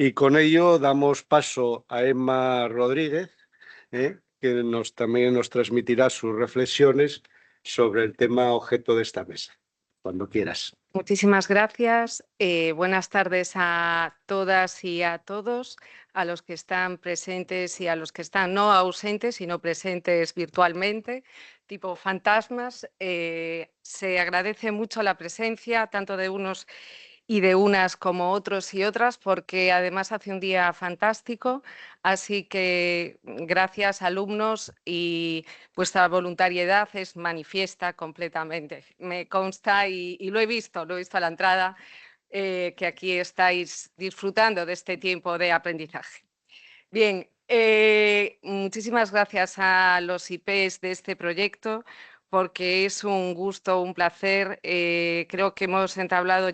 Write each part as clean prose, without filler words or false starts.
Y con ello damos paso a Emma Rodríguez, que también nos transmitirá sus reflexiones sobre el tema objeto de esta mesa. Cuando quieras. Muchísimas gracias. Buenas tardes a todas y a todos, a los que están presentes y a los que están no ausentes, sino presentes virtualmente, tipo fantasmas. Se agradece mucho la presencia tanto de unos y de unas como otros y otras, porque además hace un día fantástico. Así que gracias, alumnos, y vuestra voluntariedad es manifiesta completamente. Me consta y lo he visto a la entrada, que aquí estáis disfrutando de este tiempo de aprendizaje. Bien, muchísimas gracias a los IPs de este proyecto, porque es un gusto, un placer. Creo que hemos entablado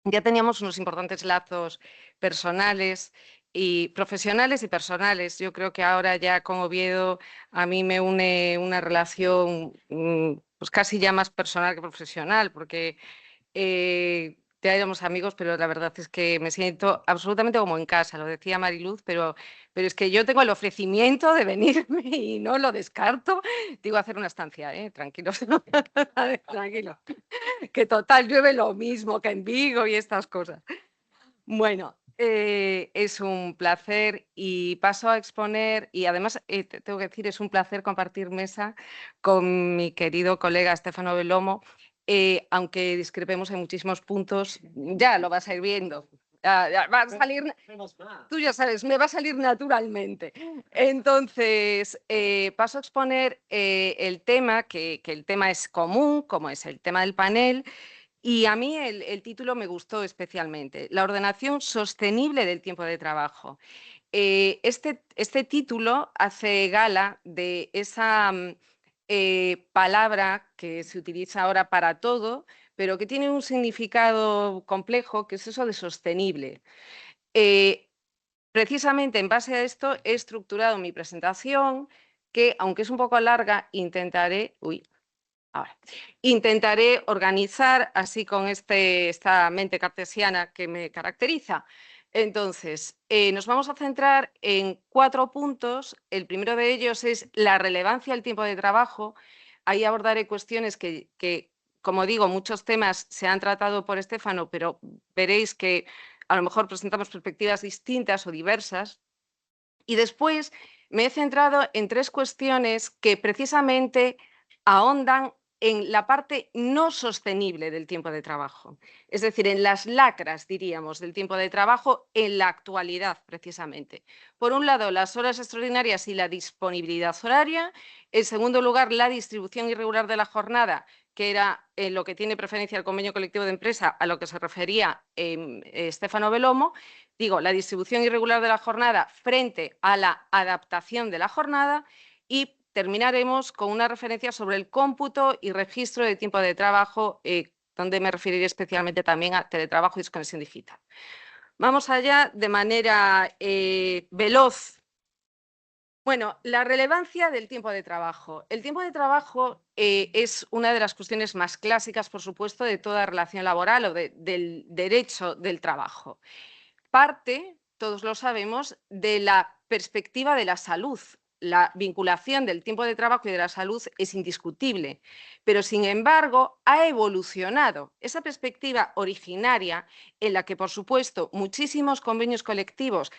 ya teníamos unos importantes lazos personales y profesionales y personales. Yo creo que ahora ya con Oviedo a mí me une una relación pues casi ya más personal que profesional, porque ya éramos amigos, pero la verdad es que me siento absolutamente como en casa, lo decía Mariluz, pero es que yo tengo el ofrecimiento de venirme y no lo descarto. Digo, hacer una estancia, tranquilos, tranquilo, que total llueve lo mismo que en Vigo y estas cosas. Bueno, es un placer y paso a exponer, y además tengo que decir, es un placer compartir mesa con mi querido colega Stefano Bellomo, aunque discrepemos en muchísimos puntos, ya lo vas a ir viendo. Ya va a salir, tú ya sabes, me va a salir naturalmente. Entonces, paso a exponer el tema, que el tema es común, como es el tema del panel. Y a mí el título me gustó especialmente, la ordenación sostenible del tiempo de trabajo. Este título hace gala de esa palabra que se utiliza ahora para todo, pero que tiene un significado complejo, que es eso de sostenible. Eh, Precisamente en base a esto he estructurado mi presentación, que aunque es un poco larga, intentaré organizar así con esta mente cartesiana que me caracteriza. Entonces, nos vamos a centrar en 4 puntos. El primero de ellos es la relevancia del tiempo de trabajo. Ahí abordaré cuestiones que, como digo, muchos temas se han tratado por Estéfano, pero veréis que a lo mejor presentamos perspectivas distintas o diversas. Y después me he centrado en 3 cuestiones que precisamente ahondan en la parte no sostenible del tiempo de trabajo, es decir, en las lacras, diríamos, del tiempo de trabajo en la actualidad, precisamente. Por un lado, las horas extraordinarias y la disponibilidad horaria. En segundo lugar, la distribución irregular de la jornada, que era en lo que tiene preferencia el convenio colectivo de empresa, a lo que se refería Stefano Bellomo. Digo, la distribución irregular de la jornada frente a la adaptación de la jornada, y terminaremos con una referencia sobre el cómputo y registro de tiempo de trabajo, donde me referiré especialmente también a teletrabajo y desconexión digital. Vamos allá de manera veloz. Bueno, la relevancia del tiempo de trabajo. El tiempo de trabajo es una de las cuestiones más clásicas, por supuesto, de toda relación laboral o del derecho del trabajo. Parte, todos lo sabemos, de la perspectiva de la salud. La vinculación del tiempo de trabajo y de la salud es indiscutible, pero sin embargo ha evolucionado. Esa perspectiva originaria, en la que por supuesto muchísimos convenios colectivos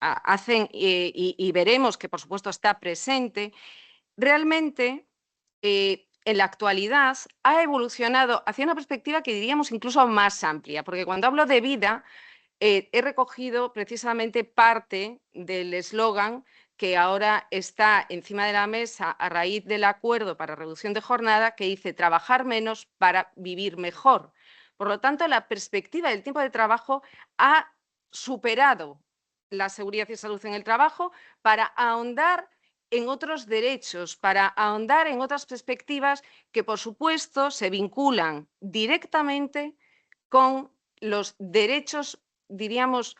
hacen y veremos que por supuesto está presente, realmente en la actualidad ha evolucionado hacia una perspectiva que diríamos incluso más amplia, porque cuando hablo de vida, he recogido precisamente parte del eslogan que ahora está encima de la mesa a raíz del acuerdo para reducción de jornada, que dice trabajar menos para vivir mejor. Por lo tanto, la perspectiva del tiempo de trabajo ha superado la seguridad y salud en el trabajo para ahondar en otros derechos, para ahondar en otras perspectivas que, por supuesto, se vinculan directamente con los derechos, diríamos,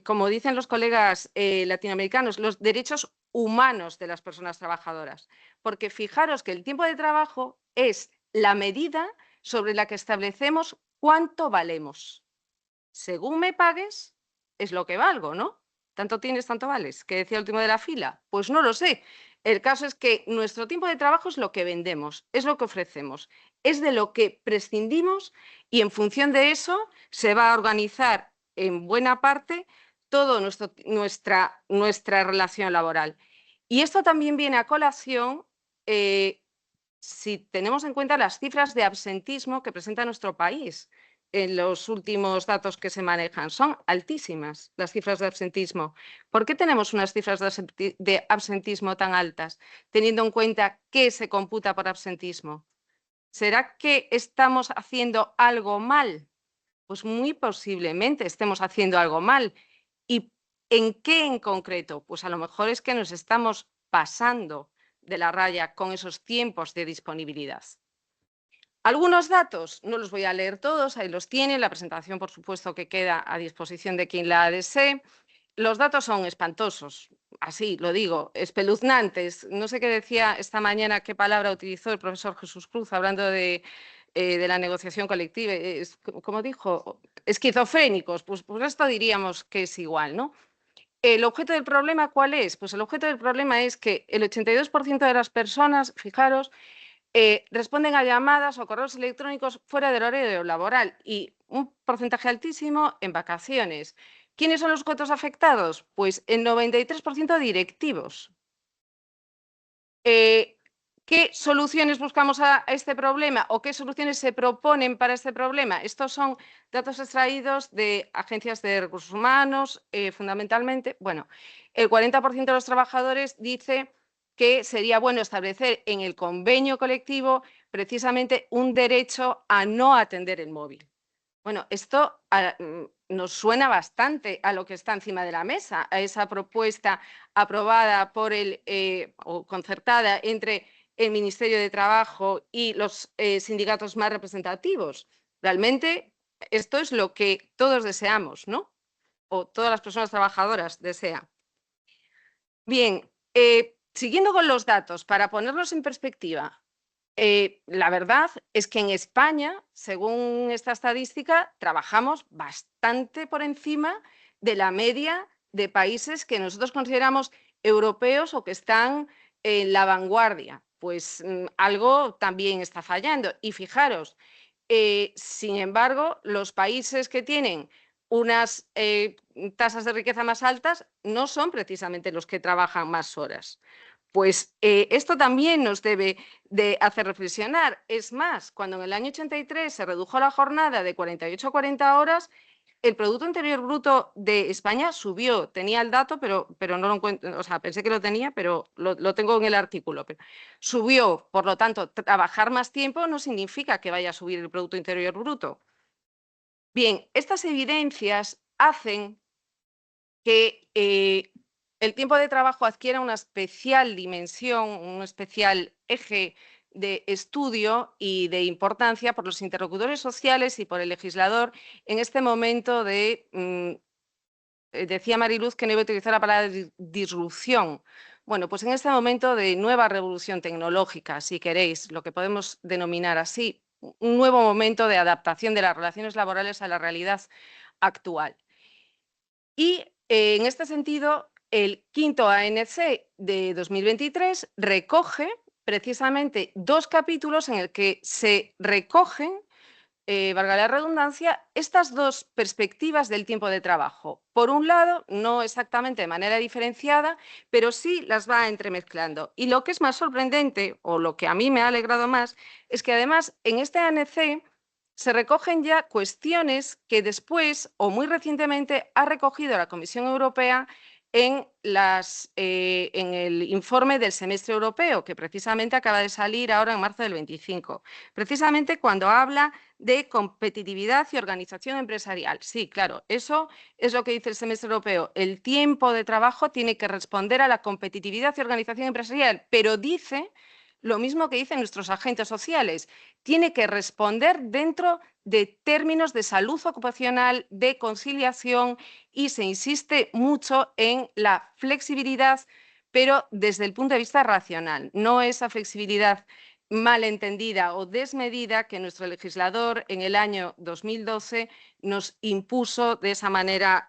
como dicen los colegas latinoamericanos, los derechos humanos de las personas trabajadoras. Porque fijaros que el tiempo de trabajo es la medida sobre la que establecemos cuánto valemos. según me pagues, es lo que valgo, ¿no? Tanto tienes, tanto vales, que decía el último de la fila. Pues no lo sé. El caso es que nuestro tiempo de trabajo es lo que vendemos, es lo que ofrecemos, es de lo que prescindimos y en función de eso se va a organizar en buena parte toda nuestra relación laboral. Y esto también viene a colación si tenemos en cuenta las cifras de absentismo que presenta nuestro país. En los últimos datos que se manejan son altísimas las cifras de absentismo. ¿Por qué tenemos unas cifras de absentismo tan altas, teniendo en cuenta qué se computa por absentismo? ¿Será que estamos haciendo algo mal? Pues muy posiblemente estemos haciendo algo mal. ¿Y en qué en concreto? Pues a lo mejor es que nos estamos pasando de la raya con esos tiempos de disponibilidad. Algunos datos, no los voy a leer todos, ahí los tienen, la presentación por supuesto que queda a disposición de quien la desee. Los datos son espantosos, así lo digo, espeluznantes. No sé qué decía esta mañana, qué palabra utilizó el profesor Jesús Cruz hablando de la negociación colectiva. Como dijo, esquizofrénicos, pues esto diríamos que es igual, ¿no? ¿El objeto del problema cuál es? Pues el objeto del problema es que el 82% de las personas, fijaros, responden a llamadas o correos electrónicos fuera del horario laboral y un porcentaje altísimo en vacaciones. ¿Quiénes son los sujetos afectados? Pues el 93% directivos. ¿Qué soluciones buscamos a este problema o qué soluciones se proponen para este problema? Estos son datos extraídos de agencias de recursos humanos, fundamentalmente. Bueno, el 40% de los trabajadores dice que sería bueno establecer en el convenio colectivo precisamente un derecho a no atender el móvil. Bueno, esto nos suena bastante a lo que está encima de la mesa, a esa propuesta aprobada por o concertada entre el Ministerio de Trabajo y los sindicatos más representativos. Realmente esto es lo que todos deseamos, ¿no? O todas las personas trabajadoras desean. Bien, siguiendo con los datos, para ponerlos en perspectiva, la verdad es que en España, según esta estadística, trabajamos bastante por encima de la media de países que nosotros consideramos europeos o que están en la vanguardia. Pues algo también está fallando. Y fijaros, sin embargo, los países que tienen unas tasas de riqueza más altas no son precisamente los que trabajan más horas. Pues esto también nos debe de hacer reflexionar. Es más, cuando en el año 83 se redujo la jornada de 48 a 40 horas, el Producto Interior Bruto de España subió. Tenía el dato, pero no lo encuentro, o sea, pensé que lo tenía, pero lo tengo en el artículo. Pero subió, por lo tanto, trabajar más tiempo no significa que vaya a subir el Producto Interior Bruto. Bien, estas evidencias hacen que el tiempo de trabajo adquiera una especial dimensión, un especial eje de estudio y de importancia por los interlocutores sociales y por el legislador en este momento de, decía Mariluz que no iba a utilizar la palabra disrupción. Bueno, pues en este momento de nueva revolución tecnológica, si queréis, lo que podemos denominar así, un nuevo momento de adaptación de las relaciones laborales a la realidad actual. Y en este sentido, el quinto ANC de 2023 recoge precisamente dos capítulos en el que se recogen, valga la redundancia, estas dos perspectivas del tiempo de trabajo. Por un lado, no exactamente de manera diferenciada, pero sí las va entremezclando. Y lo que es más sorprendente, o lo que a mí me ha alegrado más, es que además en este ANC se recogen ya cuestiones que después o muy recientemente ha recogido la Comisión Europea en el informe del semestre europeo, que precisamente acaba de salir ahora en marzo del 25, precisamente cuando habla de competitividad y organización empresarial. Sí, claro, eso es lo que dice el semestre europeo. El tiempo de trabajo tiene que responder a la competitividad y organización empresarial, pero dice lo mismo que dicen nuestros agentes sociales, tiene que responder dentro de términos de salud ocupacional, de conciliación y se insiste mucho en la flexibilidad, pero desde el punto de vista racional, no esa flexibilidad malentendida o desmedida que nuestro legislador en el año 2012 nos impuso de esa manera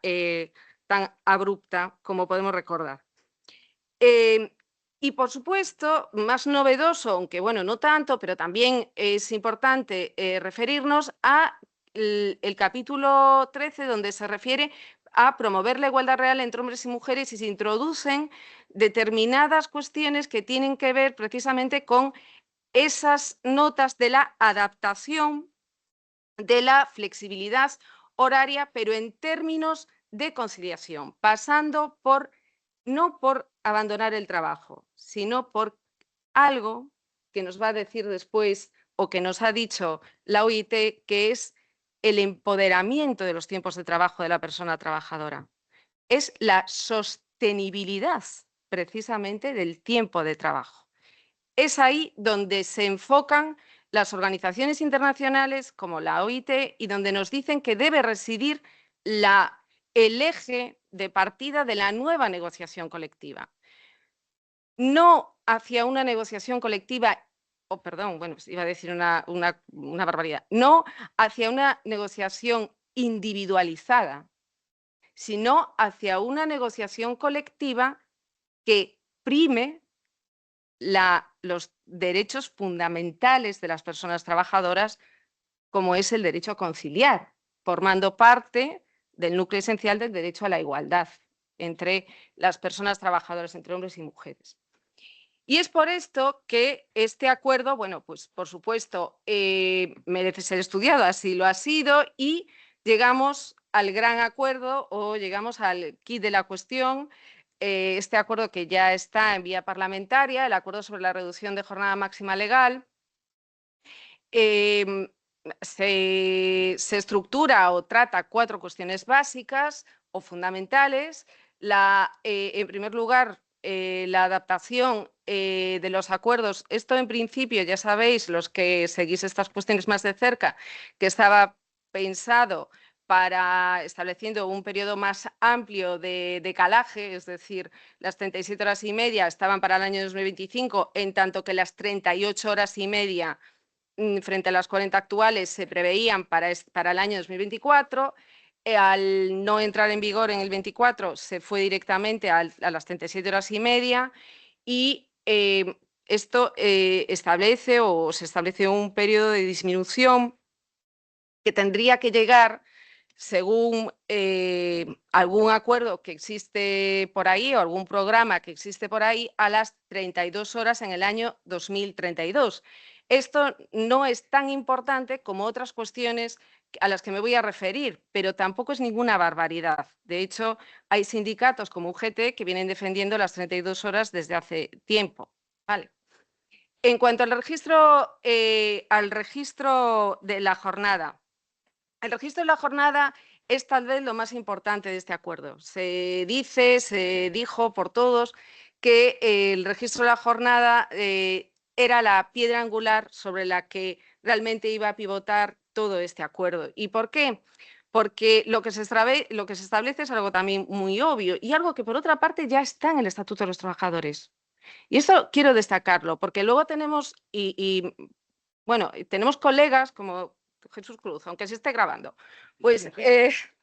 tan abrupta como podemos recordar. Y por supuesto, más novedoso, aunque bueno, no tanto, pero también es importante referirnos a el capítulo 13, donde se refiere a promover la igualdad real entre hombres y mujeres y se introducen determinadas cuestiones que tienen que ver precisamente con esas notas de la adaptación, de la flexibilidad horaria, pero en términos de conciliación, pasando por no por abandonar el trabajo, sino por algo que nos va a decir después o que nos ha dicho la OIT, que es el empoderamiento de los tiempos de trabajo de la persona trabajadora. Es la sostenibilidad precisamente del tiempo de trabajo. Es ahí donde se enfocan las organizaciones internacionales como la OIT y donde nos dicen que debe residir el eje de partida de la nueva negociación colectiva. No hacia una negociación colectiva, o perdón, bueno, iba a decir una barbaridad, no hacia una negociación individualizada, sino hacia una negociación colectiva que prime los derechos fundamentales de las personas trabajadoras, como es el derecho a conciliar, formando parte del núcleo esencial del derecho a la igualdad entre las personas trabajadoras, entre hombres y mujeres. Y es por esto que este acuerdo, bueno, pues por supuesto, merece ser estudiado, así lo ha sido, y llegamos al gran acuerdo o llegamos al quid de la cuestión, este acuerdo que ya está en vía parlamentaria, el acuerdo sobre la reducción de jornada máxima legal, se estructura o trata 4 cuestiones básicas o fundamentales. En primer lugar, la adaptación de los acuerdos. Esto en principio, ya sabéis, los que seguís estas cuestiones más de cerca, que estaba pensado para estableciendo un periodo más amplio de calaje, es decir, las 37 horas y media estaban para el año 2025, en tanto que las 38 horas y media frente a las 40 actuales se preveían para el año 2024. Al no entrar en vigor en el 24, se fue directamente a las 37 horas y media y esto establece o se establece un periodo de disminución que tendría que llegar, según algún acuerdo que existe por ahí o algún programa que existe por ahí, a las 32 horas en el año 2032. Esto no es tan importante como otras cuestiones a las que me voy a referir, pero tampoco es ninguna barbaridad. De hecho, hay sindicatos como UGT que vienen defendiendo las 32 horas desde hace tiempo. Vale. En cuanto al registro de la jornada, el registro de la jornada es tal vez lo más importante de este acuerdo. Se dijo por todos que el registro de la jornada era la piedra angular sobre la que realmente iba a pivotar todo este acuerdo. ¿Y por qué? Porque lo que se establece es algo también muy obvio y algo que por otra parte ya está en el Estatuto de los Trabajadores. Y esto quiero destacarlo, porque luego tenemos, bueno, tenemos colegas como Jesús Cruz, aunque se esté grabando, pues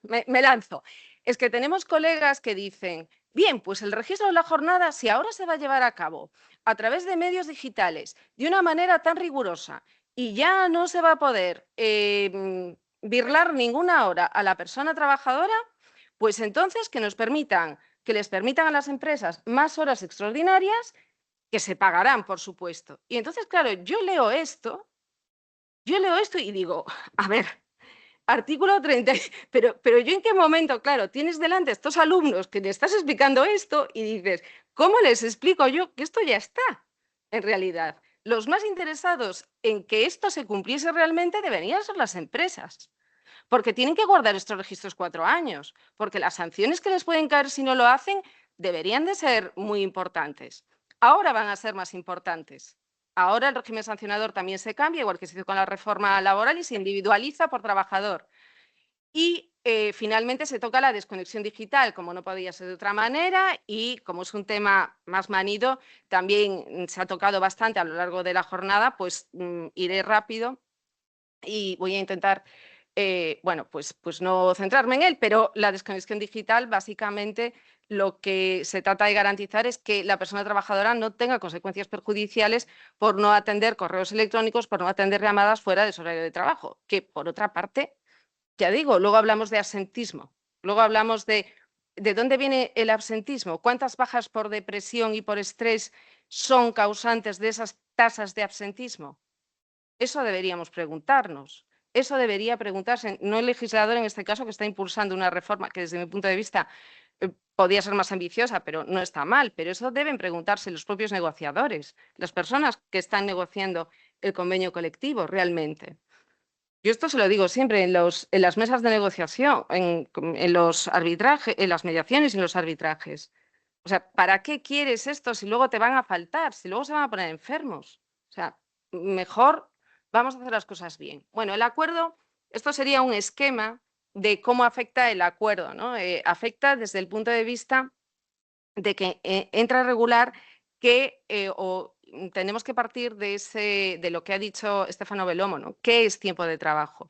me lanzo. Es que tenemos colegas que dicen, bien, pues el registro de la jornada, si ahora se va a llevar a cabo a través de medios digitales de una manera tan rigurosa y ya no se va a poder birlar ninguna hora a la persona trabajadora, pues entonces que les permitan a las empresas más horas extraordinarias que se pagarán, por supuesto. Y entonces, claro, yo leo esto y digo, a ver, artículo 30, pero yo en qué momento, claro, tienes delante a estos alumnos que le estás explicando esto y dices, ¿cómo les explico yo que esto ya está en realidad? Los más interesados en que esto se cumpliese realmente deberían ser las empresas, porque tienen que guardar estos registros 4 años, porque las sanciones que les pueden caer si no lo hacen deberían de ser muy importantes. Ahora van a ser más importantes. Ahora el régimen sancionador también se cambia, igual que se hizo con la reforma laboral, y se individualiza por trabajador. Y finalmente se toca la desconexión digital, como no podía ser de otra manera, y como es un tema más manido, también se ha tocado bastante a lo largo de la jornada, pues iré rápido y voy a intentar, bueno, pues no centrarme en él, pero la desconexión digital básicamente lo que se trata de garantizar es que la persona trabajadora no tenga consecuencias perjudiciales por no atender correos electrónicos, por no atender llamadas fuera de su horario de trabajo, que por otra parte, ya digo, luego hablamos de absentismo, luego hablamos de dónde viene el absentismo, cuántas bajas por depresión y por estrés son causantes de esas tasas de absentismo. Eso deberíamos preguntarnos. Eso debería preguntarse, no el legislador en este caso que está impulsando una reforma que desde mi punto de vista podía ser más ambiciosa, pero no está mal, pero eso deben preguntarse los propios negociadores, las personas que están negociando el convenio colectivo realmente. Yo esto se lo digo siempre en las mesas de negociación, en los arbitrajes, en las mediaciones y en los arbitrajes. O sea, ¿para qué quieres esto si luego te van a faltar, si luego se van a poner enfermos? O sea, mejor vamos a hacer las cosas bien. Bueno, el acuerdo, esto sería un esquema de cómo afecta el acuerdo, ¿no? Afecta desde el punto de vista de que entra a regular que tenemos que partir de lo que ha dicho Stefano Bellomo, ¿no? ¿Qué es tiempo de trabajo?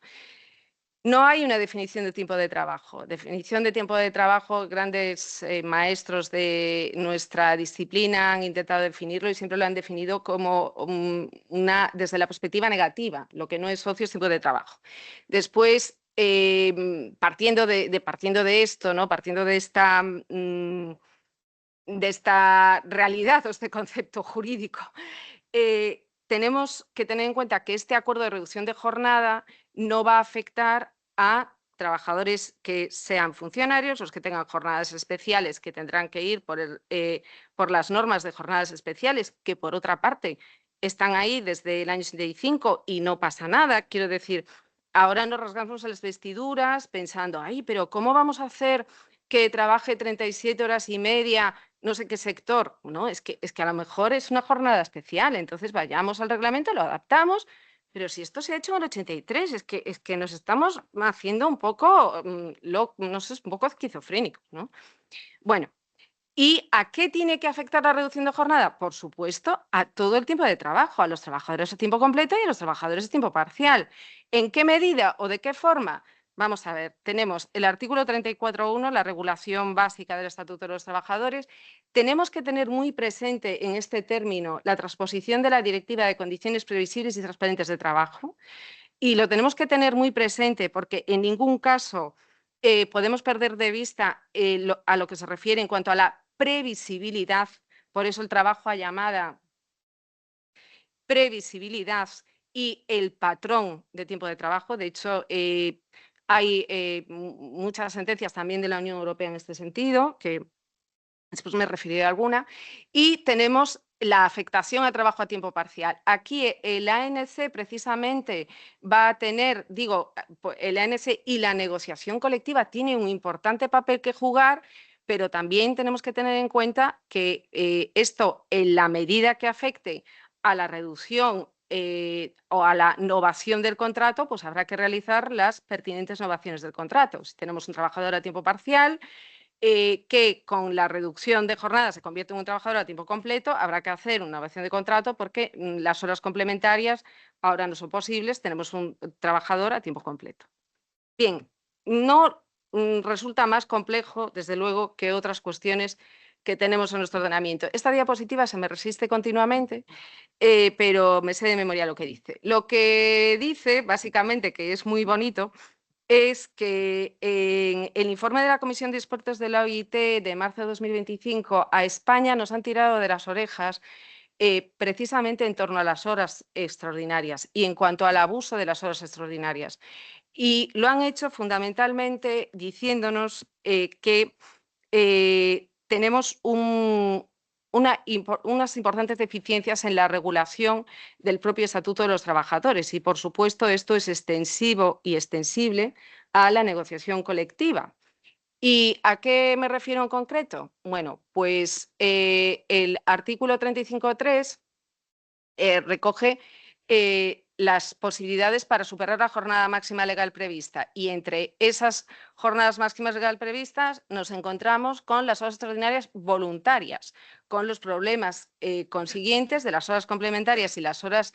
No hay una definición de tiempo de trabajo. Definición de tiempo de trabajo, grandes maestros de nuestra disciplina han intentado definirlo y siempre lo han definido como desde la perspectiva negativa. Lo que no es socio es tiempo de trabajo. Después, partiendo de esto, ¿no? Partiendo de esta realidad o este concepto jurídico, tenemos que tener en cuenta que este acuerdo de reducción de jornada no va a afectar a trabajadores que sean funcionarios, los que tengan jornadas especiales que tendrán que ir por las normas de jornadas especiales, que por otra parte están ahí desde el año 75 y no pasa nada. Quiero decir, ahora nos rasgamos las vestiduras pensando, ay, pero ¿cómo vamos a hacer que trabaje 37 horas y media no sé qué sector? No, es que a lo mejor es una jornada especial, entonces vayamos al reglamento, lo adaptamos, pero si esto se ha hecho en el 83, es que nos estamos haciendo un poco, no sé, un poco esquizofrénicos, ¿no? Bueno, ¿y a qué tiene que afectar la reducción de jornada? Por supuesto, a todo el tiempo de trabajo, a los trabajadores a tiempo completo y a los trabajadores a tiempo parcial. ¿En qué medida o de qué forma? Vamos a ver, tenemos el artículo 34.1, la regulación básica del Estatuto de los Trabajadores. Tenemos que tener muy presente en este término la transposición de la Directiva de Condiciones Previsibles y Transparentes de Trabajo. Y lo tenemos que tener muy presente porque en ningún caso podemos perder de vista a lo que se refiere en cuanto a la previsibilidad. Por eso el trabajo a llamada previsibilidad y el patrón de tiempo de trabajo. De hecho, hay muchas sentencias también de la Unión Europea en este sentido, que después me referiré a alguna, y tenemos la afectación al trabajo a tiempo parcial. Aquí el ANC precisamente va a tener, el ANC y la negociación colectiva tiene un importante papel que jugar, pero también tenemos que tener en cuenta que esto, en la medida que afecte a la reducción o a la novación del contrato, pues habrá que realizar las pertinentes novaciones del contrato. Si tenemos un trabajador a tiempo parcial, que con la reducción de jornada se convierte en un trabajador a tiempo completo, habrá que hacer una novación de contrato porque las horas complementarias ahora no son posibles, tenemos un trabajador a tiempo completo. Bien, no resulta más complejo, desde luego, que otras cuestiones que tenemos en nuestro ordenamiento. Esta diapositiva se me resiste continuamente, pero me sé de memoria lo que dice. Lo que dice, básicamente, que es muy bonito, es que en el informe de la Comisión de Expertos de la OIT de marzo de 2025 a España nos han tirado de las orejas precisamente en torno a las horas extraordinarias y en cuanto al abuso de las horas extraordinarias. Y lo han hecho fundamentalmente diciéndonos que tenemos unas importantes deficiencias en la regulación del propio Estatuto de los Trabajadores y, por supuesto, esto es extensivo y extensible a la negociación colectiva. ¿Y a qué me refiero en concreto? Bueno, pues el artículo 35.3 recoge las posibilidades para superar la jornada máxima legal prevista. Y entre esas jornadas máximas legal previstas nos encontramos con las horas extraordinarias voluntarias, con los problemas consiguientes de las horas complementarias y las horas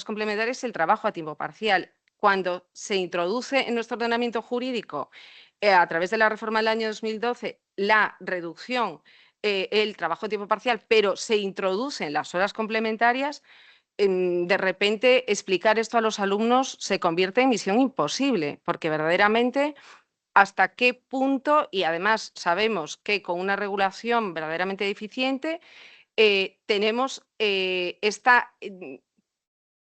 complementarias y el trabajo a tiempo parcial. Cuando se introduce en nuestro ordenamiento jurídico, a través de la reforma del año 2012, la reducción, el trabajo a tiempo parcial, pero se introducen las horas complementarias, de repente explicar esto a los alumnos se convierte en misión imposible, porque verdaderamente hasta qué punto, y además sabemos que con una regulación verdaderamente deficiente, tenemos esta,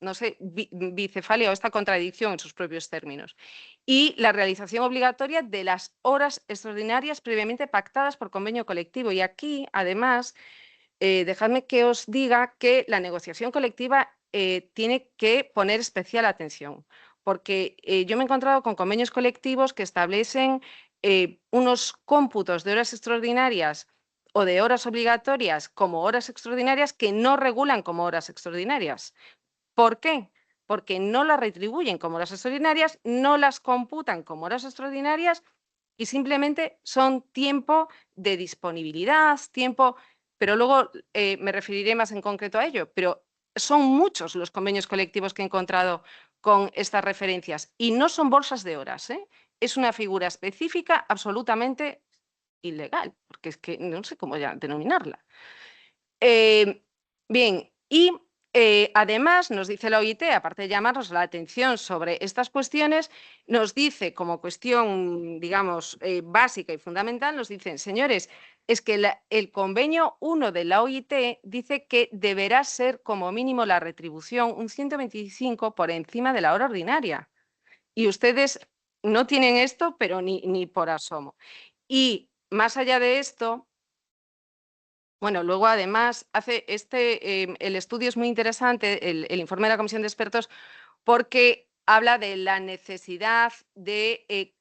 no sé, bicefalia o esta contradicción en sus propios términos. Y la realización obligatoria de las horas extraordinarias previamente pactadas por convenio colectivo. Y aquí, además, dejadme que os diga que la negociación colectiva tiene que poner especial atención, porque yo me he encontrado con convenios colectivos que establecen unos cómputos de horas extraordinarias o de horas obligatorias como horas extraordinarias que no regulan como horas extraordinarias. ¿Por qué? Porque no las retribuyen como horas extraordinarias, no las computan como horas extraordinarias y simplemente son tiempo de disponibilidad, tiempo, pero luego me referiré más en concreto a ello, pero son muchos los convenios colectivos que he encontrado con estas referencias y no son bolsas de horas, ¿eh? Es una figura específica absolutamente ilegal, porque es que no sé cómo ya denominarla. Bien, y además nos dice la OIT, aparte de llamarnos la atención sobre estas cuestiones, nos dice como cuestión, digamos, básica y fundamental, nos dicen, señores, es que el convenio 1 de la OIT dice que deberá ser como mínimo la retribución un 125 por encima de la hora ordinaria. Y ustedes no tienen esto, pero ni por asomo. Y más allá de esto, bueno, luego además hace el estudio es muy interesante, el informe de la Comisión de Expertos, porque habla de la necesidad de,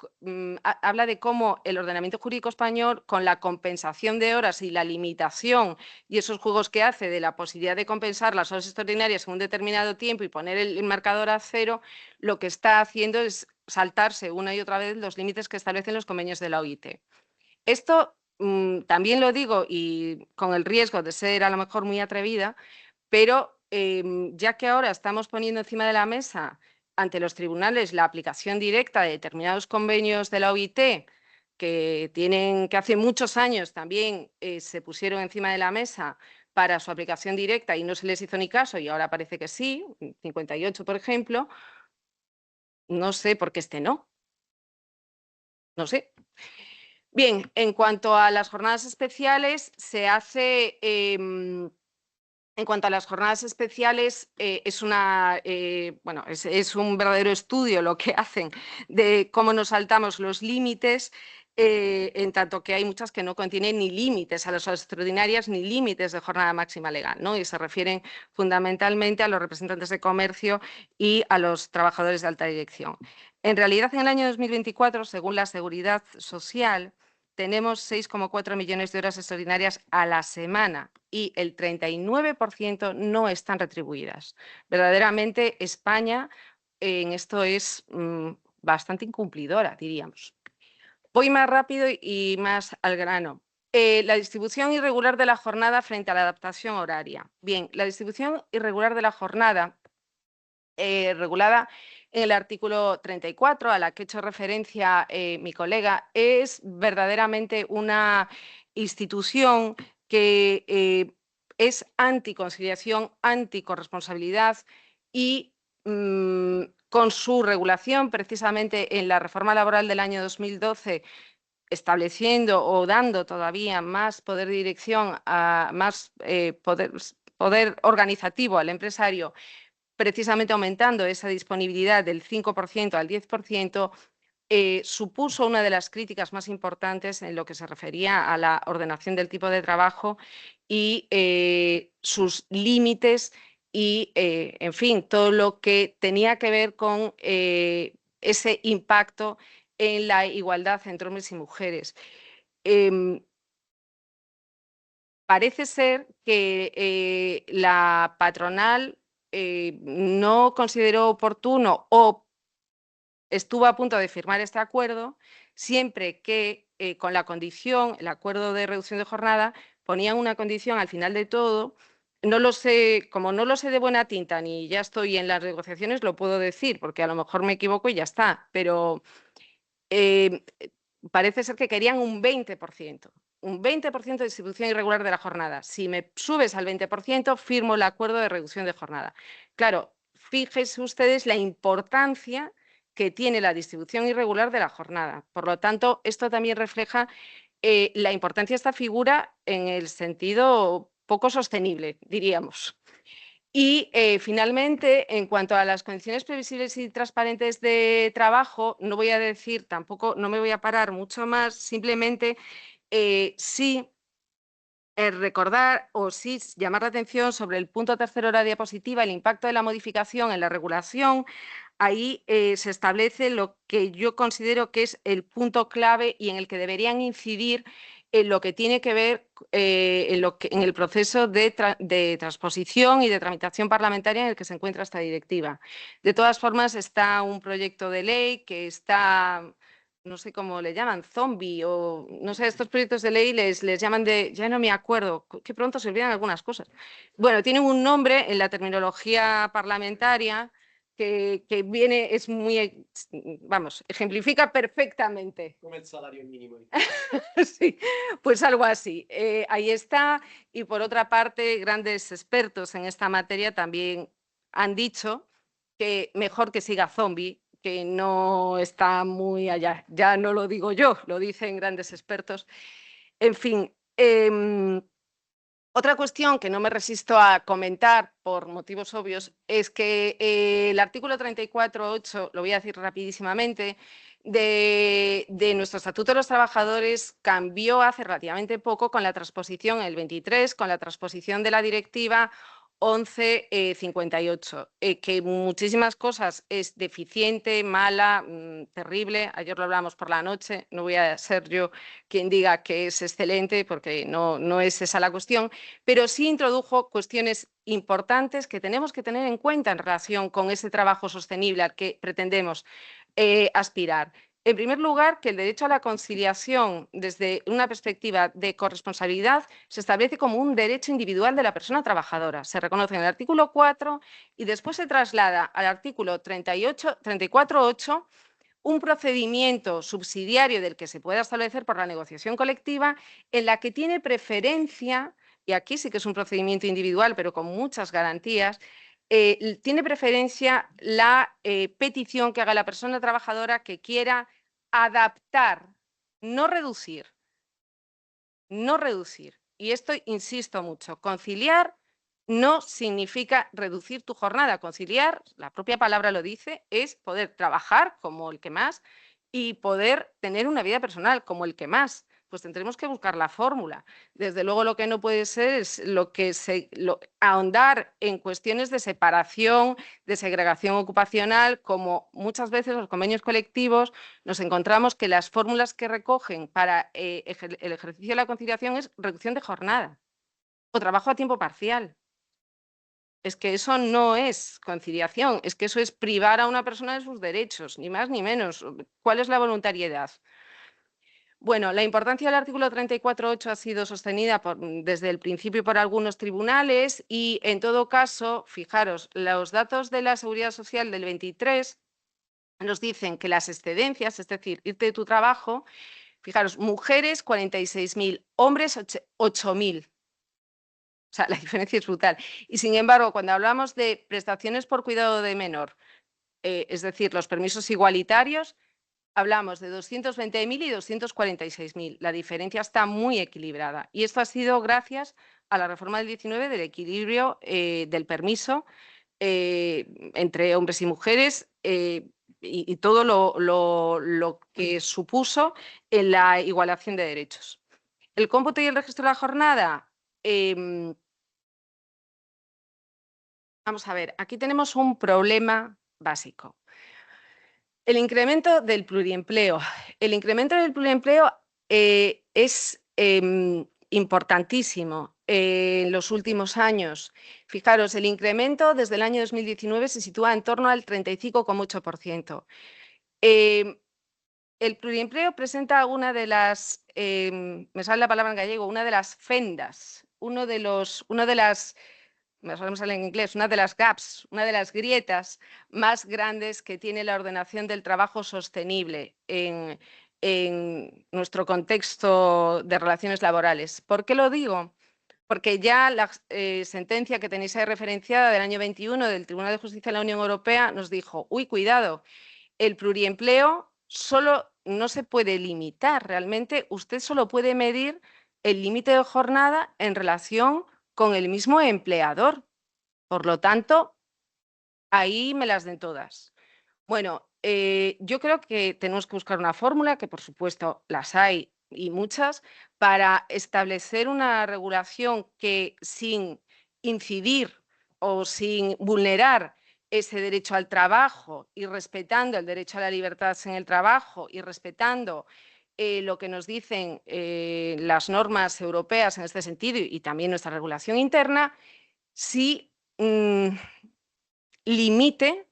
habla de cómo el ordenamiento jurídico español, con la compensación de horas y la limitación y esos juegos que hace de la posibilidad de compensar las horas extraordinarias en un determinado tiempo y poner el marcador a cero, lo que está haciendo es saltarse una y otra vez los límites que establecen los convenios de la OIT. Esto también lo digo y con el riesgo de ser a lo mejor muy atrevida, pero ya que ahora estamos poniendo encima de la mesa ante los tribunales la aplicación directa de determinados convenios de la OIT que hace muchos años también se pusieron encima de la mesa para su aplicación directa y no se les hizo ni caso y ahora parece que sí, 58 por ejemplo, no sé por qué no, no sé. Bien, en cuanto a las jornadas especiales, se hace, en cuanto a las jornadas especiales, es un verdadero estudio lo que hacen de cómo nos saltamos los límites, en tanto que hay muchas que no contienen ni límites a las horas extraordinarias ni límites de jornada máxima legal, ¿no? Y se refieren fundamentalmente a los representantes de comercio y a los trabajadores de alta dirección. En realidad, en el año 2024, según la Seguridad Social, tenemos 6,4 millones de horas extraordinarias a la semana y el 39% no están retribuidas. Verdaderamente, España en esto es bastante incumplidora, diríamos. Voy más rápido y más al grano. La distribución irregular de la jornada frente a la adaptación horaria. Bien, la distribución irregular de la jornada regulada en el artículo 34, a la que ha hecho referencia mi colega, es verdaderamente una institución que es anticonciliación, anticorresponsabilidad y con su regulación precisamente en la reforma laboral del año 2012, estableciendo o dando todavía más poder de dirección, más poder organizativo al empresario, precisamente aumentando esa disponibilidad del 5% al 10%, supuso una de las críticas más importantes en lo que se refería a la ordenación del tipo de trabajo y sus límites y, en fin, todo lo que tenía que ver con ese impacto en la igualdad entre hombres y mujeres. Parece ser que la patronal no consideró oportuno o estuvo a punto de firmar este acuerdo, siempre que con la condición, el acuerdo de reducción de jornada, ponían una condición al final de todo. No lo sé, como no lo sé de buena tinta ni ya estoy en las negociaciones, lo puedo decir, porque a lo mejor me equivoco y ya está, pero parece ser que querían un 20%. Un 20% de distribución irregular de la jornada. Si me subes al 20%, firmo el acuerdo de reducción de jornada. Claro, fíjense ustedes la importancia que tiene la distribución irregular de la jornada. Por lo tanto, esto también refleja la importancia de esta figura en el sentido poco sostenible, diríamos. Y finalmente, en cuanto a las condiciones previsibles y transparentes de trabajo, no voy a decir tampoco, no me voy a parar mucho más, simplemente sí recordar o sí llamar la atención sobre el punto tercero de la diapositiva, el impacto de la modificación en la regulación. Ahí se establece lo que yo considero que es el punto clave y en el que deberían incidir en lo que tiene que ver en el proceso de transposición y de tramitación parlamentaria en el que se encuentra esta directiva. De todas formas, está un proyecto de ley que está, no sé cómo le llaman, zombie o no sé, estos proyectos de ley les llaman de, ya no me acuerdo, que pronto se olvidan algunas cosas. Bueno, tienen un nombre en la terminología parlamentaria que viene, es muy, vamos, ejemplifica perfectamente. Como el salario mínimo. Sí, pues algo así. Ahí está. Y por otra parte, grandes expertos en esta materia también han dicho que mejor que siga zombie, que no está muy allá. Ya no lo digo yo, lo dicen grandes expertos. En fin, otra cuestión que no me resisto a comentar por motivos obvios es que el artículo 34.8, lo voy a decir rapidísimamente, de nuestro Estatuto de los Trabajadores cambió hace relativamente poco con la transposición, el 23, con la transposición de la directiva 1158, que muchísimas cosas es deficiente, mala, terrible. Ayer lo hablamos por la noche, no voy a ser yo quien diga que es excelente porque no es esa la cuestión, pero sí introdujo cuestiones importantes que tenemos que tener en cuenta en relación con ese trabajo sostenible al que pretendemos aspirar. En primer lugar, que el derecho a la conciliación desde una perspectiva de corresponsabilidad se establece como un derecho individual de la persona trabajadora. Se reconoce en el artículo 4 y después se traslada al artículo 34.8 un procedimiento subsidiario del que se pueda establecer por la negociación colectiva en la que tiene preferencia, y aquí sí que es un procedimiento individual pero con muchas garantías, tiene preferencia la petición que haga la persona trabajadora que quiera adaptar, no reducir, no reducir. Y esto insisto mucho, conciliar no significa reducir tu jornada. Conciliar, la propia palabra lo dice, es poder trabajar como el que más y poder tener una vida personal como el que más. Pues tendremos que buscar la fórmula. Desde luego lo que no puede ser es ahondar en cuestiones de separación, de segregación ocupacional, como muchas veces los convenios colectivos nos encontramos que las fórmulas que recogen para el ejercicio de la conciliación es reducción de jornada o trabajo a tiempo parcial. Es que eso no es conciliación, es que eso es privar a una persona de sus derechos, ni más ni menos. ¿Cuál es la voluntariedad? Bueno, la importancia del artículo 34.8 ha sido sostenida desde el principio por algunos tribunales y, en todo caso, fijaros, los datos de la Seguridad Social del 23 nos dicen que las excedencias, es decir, irte de tu trabajo, fijaros, mujeres 46.000, hombres 8.000. O sea, la diferencia es brutal. Y sin embargo, cuando hablamos de prestaciones por cuidado de menor, es decir, los permisos igualitarios, hablamos de 220.000 y 246.000. La diferencia está muy equilibrada. Y esto ha sido gracias a la reforma del 19 del equilibrio del permiso entre hombres y mujeres y todo lo que supuso en la igualación de derechos. El cómputo y el registro de la jornada. Vamos a ver, aquí tenemos un problema básico. El incremento del pluriempleo. El incremento del pluriempleo es importantísimo en los últimos años. Fijaros, el incremento desde el año 2019 se sitúa en torno al 35,8%. El pluriempleo presenta una de las, me sale la palabra en gallego, una de las fendas, una de las gaps, una de las grietas más grandes que tiene la ordenación del trabajo sostenible en nuestro contexto de relaciones laborales. ¿Por qué lo digo? Porque ya la sentencia que tenéis ahí referenciada del año 21 del Tribunal de Justicia de la Unión Europea nos dijo, uy, cuidado, el pluriempleo solo no se puede limitar, realmente usted solo puede medir el límite de jornada en relación con el mismo empleador. Por lo tanto, ahí me las den todas. Bueno, yo creo que tenemos que buscar una fórmula, que por supuesto las hay y muchas, para establecer una regulación que sin incidir o sin vulnerar ese derecho al trabajo y respetando el derecho a la libertad en el trabajo y respetando lo que nos dicen las normas europeas en este sentido y también nuestra regulación interna, sí limite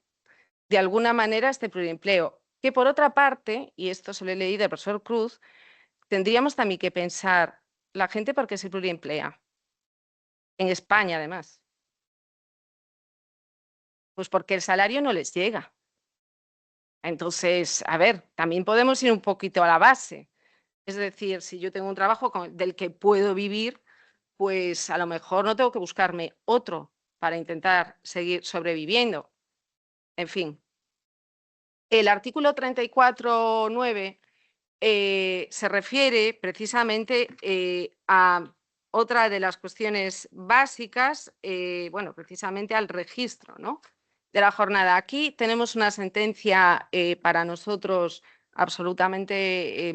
de alguna manera este pluriempleo. Que por otra parte, y esto se lo he leído al profesor Cruz, tendríamos también que pensar, la gente por qué se pluriemplea, en España además. Pues porque el salario no les llega. Entonces, a ver, también podemos ir un poquito a la base. Es decir, si yo tengo un trabajo del que puedo vivir, pues a lo mejor no tengo que buscarme otro para intentar seguir sobreviviendo. En fin. El artículo 34.9 se refiere precisamente a otra de las cuestiones básicas, bueno, precisamente al registro, ¿no?, de la jornada. Aquí tenemos una sentencia para nosotros absolutamente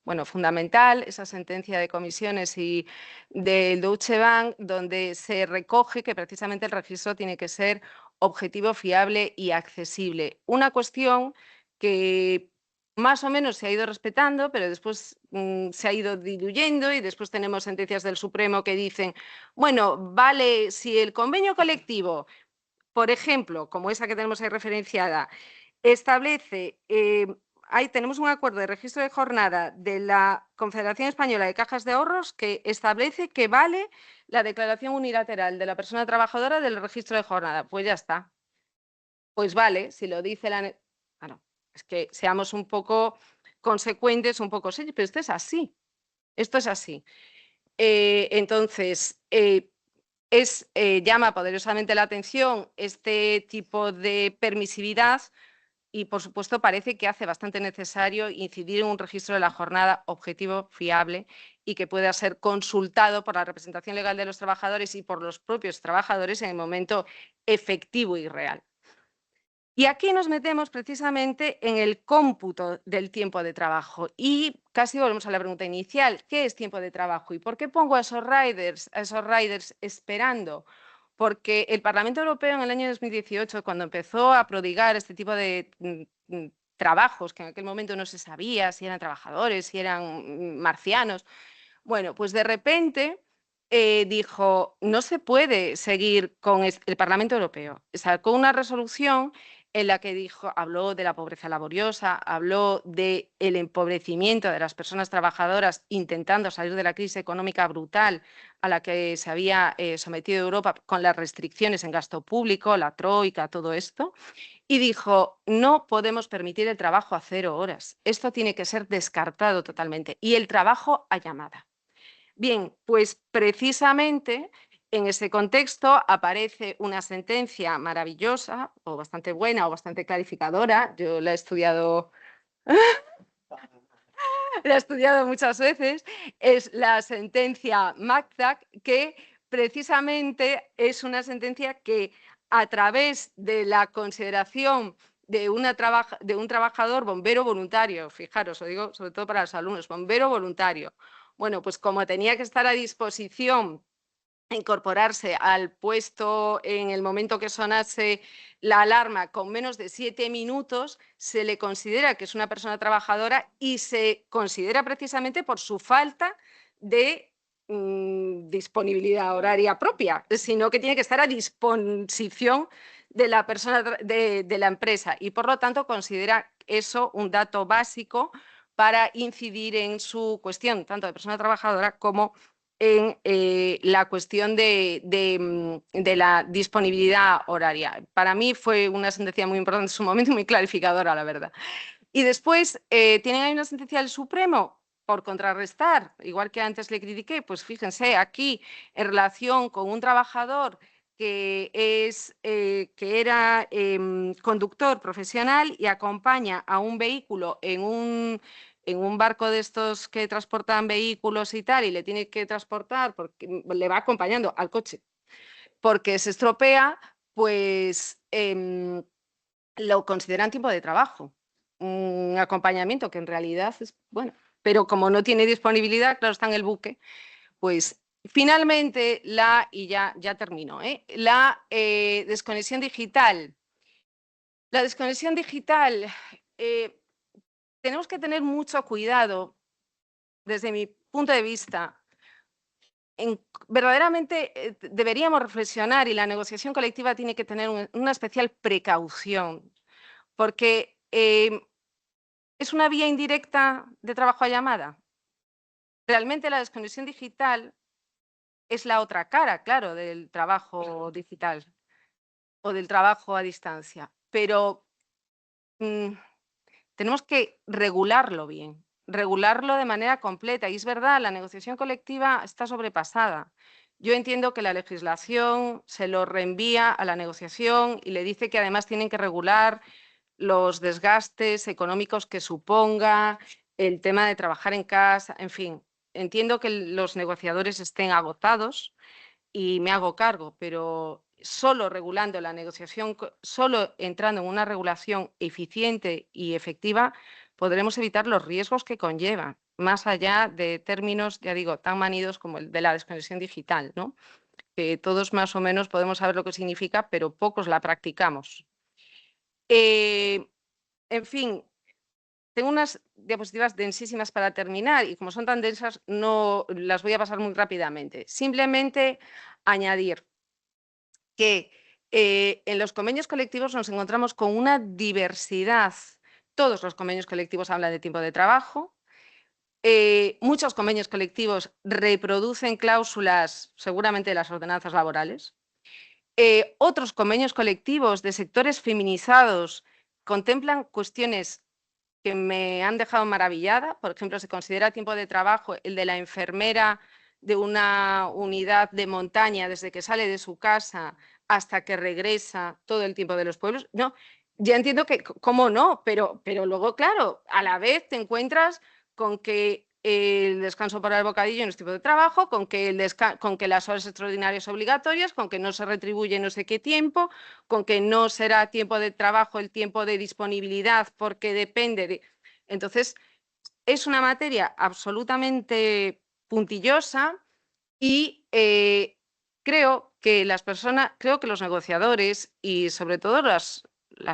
bueno, fundamental, esa sentencia de comisiones y del Deutsche Bank, donde se recoge que precisamente el registro tiene que ser objetivo, fiable y accesible. Una cuestión que más o menos se ha ido respetando, pero después se ha ido diluyendo y después tenemos sentencias del Supremo que dicen, bueno, vale, si el convenio colectivo, por ejemplo, como esa que tenemos ahí referenciada, establece, ahí tenemos un acuerdo de registro de jornada de la Confederación Española de Cajas de Ahorros que establece que vale la declaración unilateral de la persona trabajadora del registro de jornada. Pues ya está. Pues vale, si lo dice la... Bueno, es que seamos un poco consecuentes, un poco serios, pero esto es así. Esto es así. Entonces, llama poderosamente la atención este tipo de permisividad y, por supuesto, parece que hace bastante necesario incidir en un registro de la jornada objetivo, fiable y que pueda ser consultado por la representación legal de los trabajadores y por los propios trabajadores en el momento efectivo y real. Y aquí nos metemos precisamente en el cómputo del tiempo de trabajo y casi volvemos a la pregunta inicial, ¿qué es tiempo de trabajo? ¿Y por qué pongo a esos riders esperando? Porque el Parlamento Europeo en el año 2018, cuando empezó a prodigar este tipo de trabajos, que en aquel momento no se sabía si eran trabajadores, si eran marcianos, bueno, pues de repente dijo, no se puede seguir con el Parlamento Europeo. Sacó una resolución en la que habló de la pobreza laboriosa, habló del empobrecimiento de las personas trabajadoras intentando salir de la crisis económica brutal a la que se había sometido Europa con las restricciones en gasto público, la troika, todo esto, y dijo, no podemos permitir el trabajo a 0 horas. Esto tiene que ser descartado totalmente. Y el trabajo a llamada. Bien, pues precisamente en ese contexto aparece una sentencia maravillosa, o bastante buena, o bastante clarificadora. Yo la he estudiado, muchas veces. Es la sentencia Magdac, que precisamente es una sentencia que, a través de la consideración de un trabajador bombero voluntario, fijaros, lo digo sobre todo para los alumnos, bombero voluntario, bueno, pues como tenía que estar a disposición, incorporarse al puesto en el momento que sonase la alarma con menos de 7 minutos, se le considera que es una persona trabajadora y se considera precisamente por su falta de disponibilidad horaria propia, sino que tiene que estar a disposición de la persona, de la empresa, y por lo tanto considera eso un dato básico para incidir en su cuestión, tanto de persona trabajadora como en la cuestión de la disponibilidad horaria. Para mí fue una sentencia muy importante en su momento, muy clarificadora, la verdad. Y después tienen ahí una sentencia del Supremo por contrarrestar, igual que antes le critiqué, pues fíjense, aquí en relación con un trabajador que era conductor profesional y acompaña a un vehículo en un barco de estos que transportan vehículos y tal, y le tiene que transportar, porque le va acompañando al coche, porque se estropea, pues lo consideran tiempo de trabajo. Un acompañamiento que en realidad es, bueno, pero como no tiene disponibilidad, claro, está en el buque, pues finalmente y ya termino, la desconexión digital. La desconexión digital, tenemos que tener mucho cuidado, desde mi punto de vista. Verdaderamente deberíamos reflexionar, y la negociación colectiva tiene que tener una especial precaución, porque es una vía indirecta de trabajo a llamada. Realmente la desconexión digital es la otra cara, claro, del trabajo digital o del trabajo a distancia, pero tenemos que regularlo bien, regularlo de manera completa. Y es verdad, la negociación colectiva está sobrepasada. Yo entiendo que la legislación se lo reenvía a la negociación y le dice que además tienen que regular los desgastes económicos que suponga el tema de trabajar en casa, en fin. Entiendo que los negociadores estén agotados y me hago cargo, pero solo regulando la negociación, solo entrando en una regulación eficiente y efectiva, podremos evitar los riesgos que conlleva, más allá de términos, ya digo, tan manidos como el de la desconexión digital, ¿no? Que todos más o menos podemos saber lo que significa, pero pocos la practicamos. En fin, tengo unas diapositivas densísimas para terminar, y como son tan densas, no las voy a pasar muy rápidamente. Simplemente añadir que en los convenios colectivos nos encontramos con una diversidad. Todos los convenios colectivos hablan de tiempo de trabajo. Muchos convenios colectivos reproducen cláusulas, seguramente, de las ordenanzas laborales. Otros convenios colectivos de sectores feminizados contemplan cuestiones que me han dejado maravillada. Por ejemplo, se considera tiempo de trabajo el de la enfermera de una unidad de montaña desde que sale de su casa hasta que regresa, todo el tiempo de los pueblos. No, ya entiendo que, cómo no, pero luego, claro, a la vez te encuentras con que el descanso para el bocadillo no es tipo de trabajo, con que las horas extraordinarias obligatorias, con que no se retribuye no sé qué tiempo, con que no será tiempo de trabajo el tiempo de disponibilidad porque depende de... Entonces, es una materia absolutamente puntillosa y creo que los negociadores y sobre todo las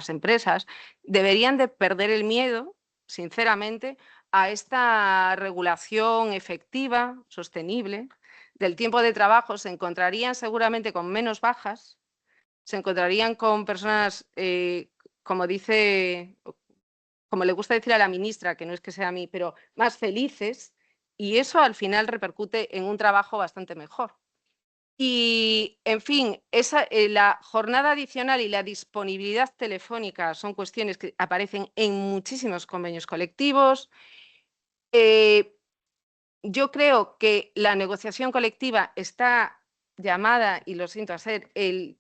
empresas deberían de perder el miedo, sinceramente, a esta regulación efectiva, sostenible, del tiempo de trabajo. Se encontrarían seguramente con menos bajas, se encontrarían con personas, como le gusta decir a la ministra, que no es que sea a mí, pero más felices, y eso al final repercute en un trabajo bastante mejor. Y, en fin, la jornada adicional y la disponibilidad telefónica son cuestiones que aparecen en muchísimos convenios colectivos. Yo creo que la negociación colectiva está llamada, y lo siento, a ser el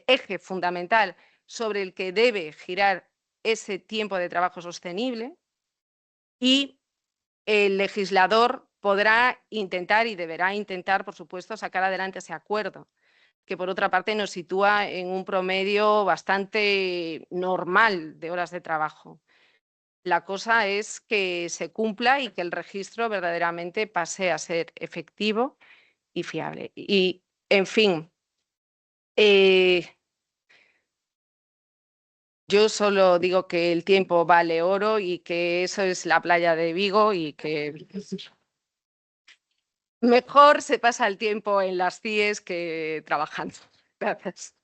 eje fundamental sobre el que debe girar ese tiempo de trabajo sostenible, y el legislador podrá intentar y deberá intentar, por supuesto, sacar adelante ese acuerdo, que por otra parte nos sitúa en un promedio bastante normal de horas de trabajo. La cosa es que se cumpla y que el registro verdaderamente pase a ser efectivo y fiable. Y, en fin, yo solo digo que el tiempo vale oro y que eso es la playa de Vigo y que Mejor se pasa el tiempo en las CIES que trabajando. Gracias.